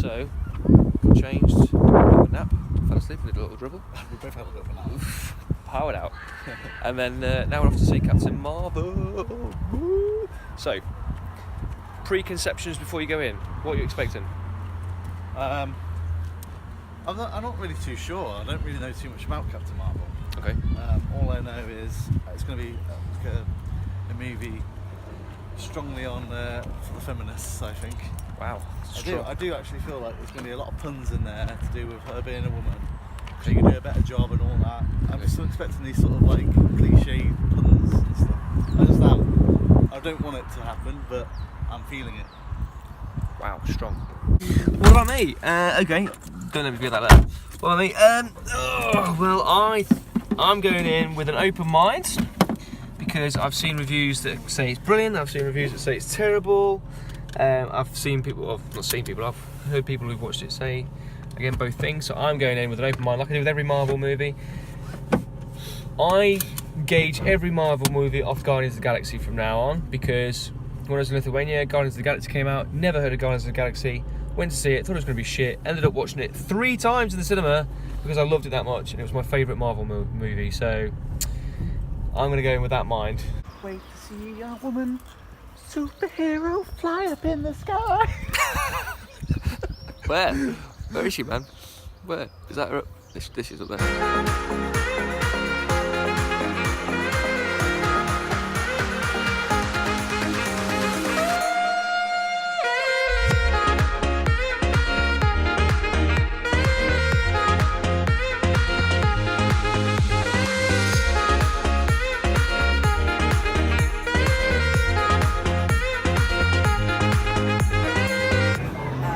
So, got changed, took a bit of a nap, fell asleep, did a little dribble. We both had a bit of a nap. Powered out. And then now we're off to see Captain Marvel. Woo! So, preconceptions before you go in. What are you expecting? I'm not really too sure. I don't really know too much about Captain Marvel. Okay. All I know is it's going to be like a movie strongly on for the feminists, I think. Wow. I do actually feel like there's going to be a lot of puns in there to do with her being a woman. She can do a better job and all that. I'm still expecting these sort of like cliche puns and stuff. I just am. I don't want it to happen, but I'm feeling it. Wow, strong. What about me? Okay, don't let me feel like that. What about me? I'm going in with an open mind because I've seen reviews that say it's brilliant. I've seen reviews that say it's terrible. I've heard people who've watched it say, again, both things. So I'm going in with an open mind, like I do with every Marvel movie. I gauge every Marvel movie off Guardians of the Galaxy from now on because when I was in Lithuania, Guardians of the Galaxy came out. Never heard of Guardians of the Galaxy. Went to see it, thought it was going to be shit. Ended up watching it 3 times in the cinema because I loved it that much, and it was my favourite Marvel movie. So I'm going to go in with that mind. Wait to see a woman superhero fly up in the sky. Where? Where is she, man? Where? Is that her up? This is up there.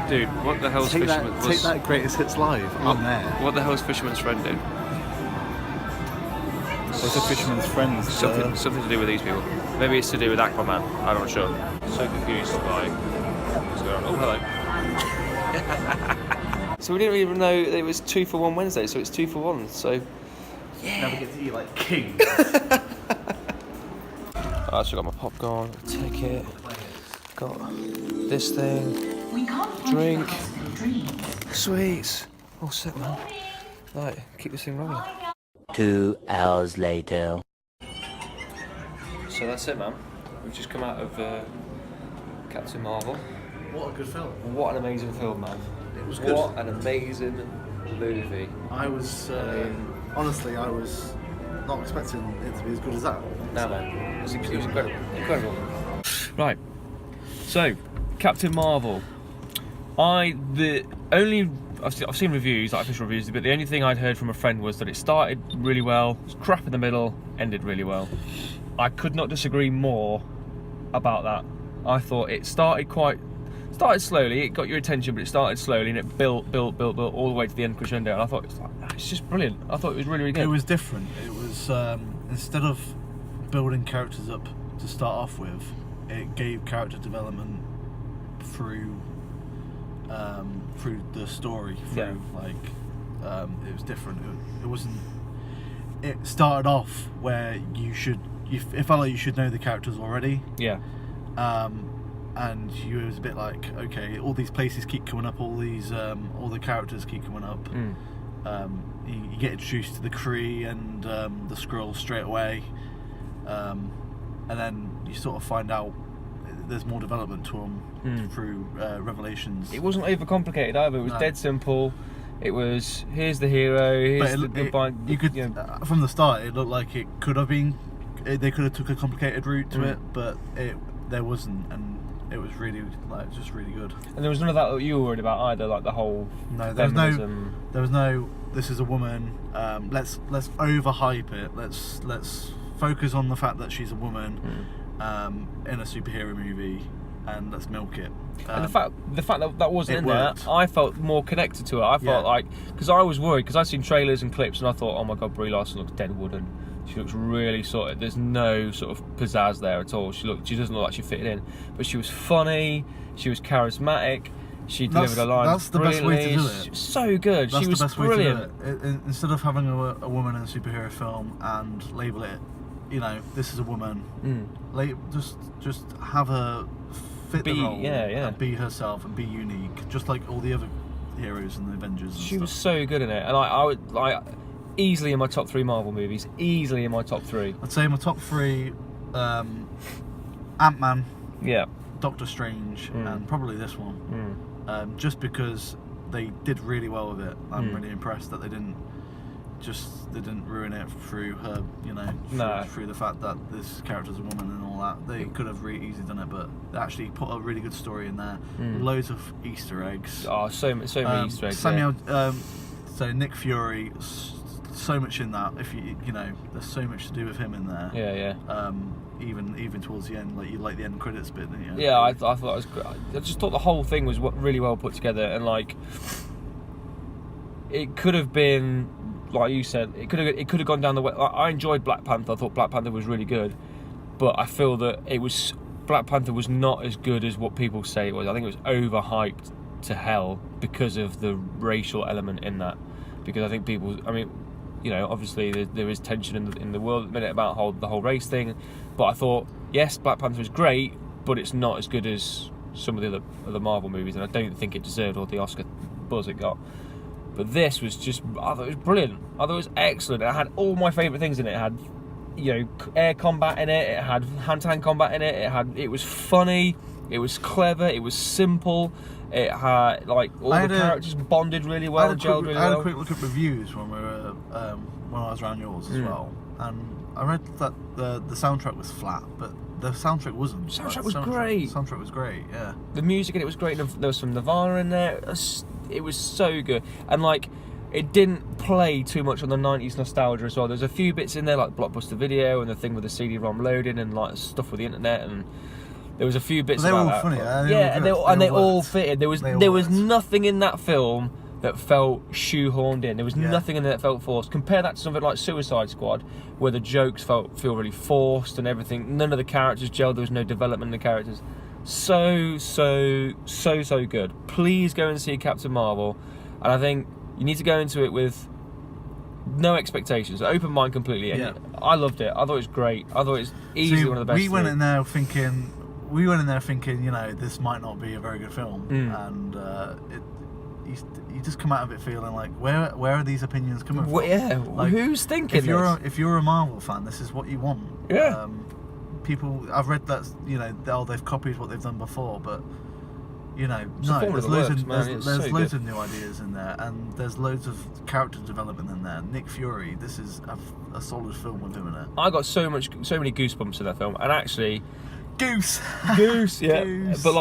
Dude, what the hell's Take Fisherman's... that Greatest Hits Live. I'm there. What the hell's Fisherman's Friend doing? What's a Fisherman's Friends? Something to do with these people. Maybe it's to do with Aquaman. I'm not sure. So confused by what's going on. Oh, hello. So we didn't even know that it was 2 for 1 Wednesday, so it's 2 for 1. So yeah. Never get to eat like king. I actually got my popcorn, ticket, got this thing, drink, sweets. Oh, sick, man. Right, keep this thing rolling. 2 hours later. So that's it, man. We've just come out of Captain Marvel. What a good film. What an amazing film, man. It was good. What an amazing movie. I was, honestly, I was not expecting it to be as good as that. No, man. It was incredible. Incredible. Right. So, Captain Marvel. I've seen reviews, like official reviews, but the only thing I'd heard from a friend was that it started really well, was crap in the middle, ended really well. I could not disagree more about that. I thought it started slowly, it got your attention, but it started slowly and it built all the way to the end crescendo. And I thought, it's just brilliant. I thought it was really, really good. It was different. It was, instead of building characters up to start off with, it gave character development through the story. It was different. It wasn't. It started off where it felt like you should know the characters already. Yeah. And you was a bit like, okay, all these places keep coming up, all the characters keep coming up. You get introduced to the Kree and the Skrulls straight away, and then you sort of find out there's more development to them through Revelations. It wasn't overcomplicated either. It was dead simple. It was, here's the hero, here's the goodbye. You could, from the start, it looked like it could have been. They could have took a complicated route to it, but there wasn't, and it was really just really good. And there was none of that you were worried about either, like the whole feminism. There was no. This is a woman. Let's overhype it. Let's focus on the fact that she's a woman in a superhero movie, and let's milk it. And the fact that wasn't in worked. There, I felt more connected to it. I felt like, because I was worried, because I'd seen trailers and clips, and I thought, oh my god, Brie Larson looks dead wooden. She looks really there's no sort of pizzazz there at all. She doesn't look like she fitted in, but she was funny. She was charismatic. She delivered her lines. That's the best way to do it. She was so good. That's she was the best brilliant. Way to do it. Instead of having a woman in a superhero film and label it, this is a woman. Just have her fit the role, yeah. and be herself and be unique, just like all the other heroes in the Avengers. And She was stuff. so good in it, and I would like easily in my top 3 Marvel movies. Easily in my top 3. I'd say my top 3: Ant-Man, Yeah. Doctor Strange, and probably this one. Just because they did really well with it. I'm really impressed that they didn't ruin it through her, through the fact that this character's a woman and all that. They could have really easily done it, but they actually put a really good story in there. Loads of Easter eggs. Oh, so many Easter eggs. So Nick Fury, so much in that. If there's so much to do with him in there. Yeah. Even towards the end, like the end credits bit. Yeah, I thought it was great. I just thought the whole thing was really well put together, and like it could have been, like you said, it could have gone down the way. Like, I enjoyed Black Panther. I thought Black Panther was really good, but I feel that Black Panther was not as good as what people say it was. I think it was overhyped to hell because of the racial element in that. Because I think people, obviously there is tension in the world at the minute about the whole race thing, but I thought, yes, Black Panther is great, but it's not as good as some of the other Marvel movies, and I don't think it deserved all the Oscar buzz it got. But this was I thought it was brilliant. I thought it was excellent. It had all my favourite things in it. It had, air combat in it. It had hand-to-hand combat in it. It was funny. It was clever. It was simple. It had all the characters bonded really well, gelled really well. I had a quick look at reviews when I was around yours as well, and I read that the soundtrack was flat, but the soundtrack wasn't. The soundtrack was great. The soundtrack was great, yeah. The music in it was great. There was some Nirvana in there. It was so good, and it didn't play too much on the 90s nostalgia as well. There's a few bits in there like Blockbuster Video and the thing with the CD-ROM loading and like stuff with the internet, and there was a few bits. They were all that. funny, They all fitted. There was nothing in that film that felt shoehorned in. There was nothing in there that felt forced. Compare that to something like Suicide Squad, where the jokes feel really forced and everything. None of the characters gelled. There was no development in the characters. So good. Please go and see Captain Marvel, and I think you need to go into it with no expectations, open mind completely. And I loved it. I thought it was great. I thought it was easily one of the best. We went in there thinking, this might not be a very good film, and you just come out of it feeling like, where are these opinions coming from? Yeah, like, who's thinking if you're a Marvel fan, this is what you want. Yeah. People, I've read that they've copied what they've done before, but there's loads of new ideas in there, and there's loads of character development in there. Nick Fury, this is a solid film with him in it. I got so many goosebumps in that film, and actually, Goose, yeah. Goose. But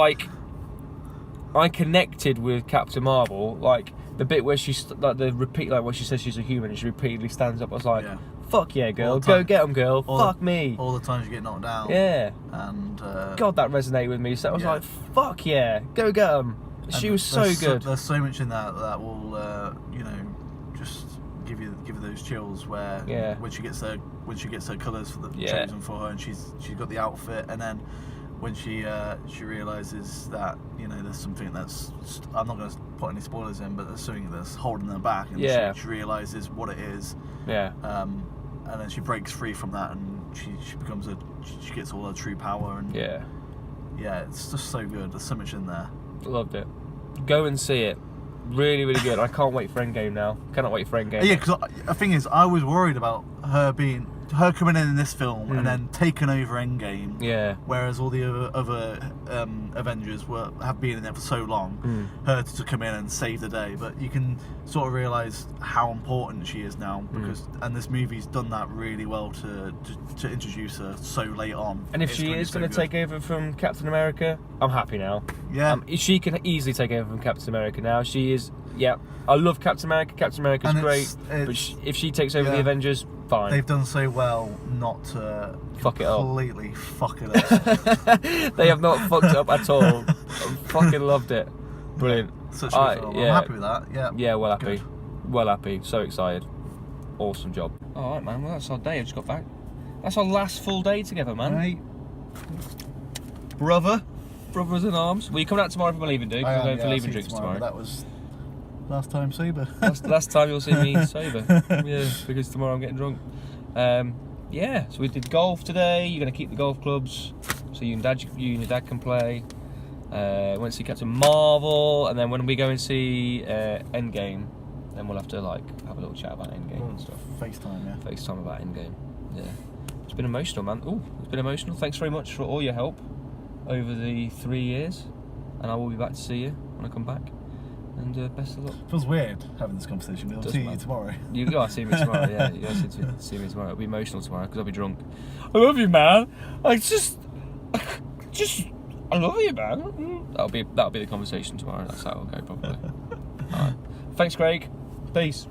I connected with Captain Marvel, the bit where she's where she says she's a human and she repeatedly stands up. I was like, fuck yeah, girl, go get them, girl. Fuck me. All the times you get knocked down. Yeah. And God, that resonated with me. So I was like, fuck yeah, go get them. She was so good. There's so much in that will just give you those chills when she gets her colours for the chosen for her, and she's got the outfit, and then when she realises that there's something that's, I'm not going to put any spoilers in, but there's something that's holding her back, and she realises what it is. And then she breaks free from that, and she gets all her true power, and it's just so good. There's so much in there. Loved it. Go and see it. Really, really good. I can't wait for Endgame now. Cannot wait for Endgame. Yeah, because the thing is, I was worried about her coming in this film and then taking over Endgame. Yeah. Whereas all the other Avengers have been in there for so long, her to come in and save the day. But you can sort of realise how important she is now, and this movie's done that really well to introduce her so late on. And if she is going to take over from Captain America, I'm happy now. Yeah. She can easily take over from Captain America now. She is. Yeah. I love Captain America. Captain America's great. But if she takes over the Avengers, fine. They've done so well not to fuck it up. Completely fuck it up. They have not fucked it up at all. I fucking loved it. Brilliant. Such a film. I'm happy with that. Yeah. Yeah, well happy. Good. Well happy. So excited. Awesome job. Alright, man. Well, that's our day. I just got back. That's our last full day together, man. Right. Brothers in arms. Well, you coming out tomorrow for my leaving do? Because I'm going for leaving drinks tomorrow. That was last time sober. last time you'll see me sober. Yeah, because tomorrow I'm getting drunk. So we did golf today. You're going to keep the golf clubs so you and your dad can play. Went to see Captain Marvel, and then when we go and see Endgame, then we'll have to like have a little chat about Endgame and stuff. FaceTime, yeah. FaceTime about Endgame. Yeah, it's been emotional, man. Oh, it's been emotional. Thanks very much for all your help over the 3 years, and I will be back to see you when I come back. And best of luck. Feels weird having this conversation. I'll see you tomorrow. You gotta see me tomorrow. Yeah, you gotta see me tomorrow. It'll be emotional tomorrow because I'll be drunk. I love you, man. I love you, man. That'll be the conversation tomorrow. That's how it'll go, probably. All right. Thanks, Craig. Peace.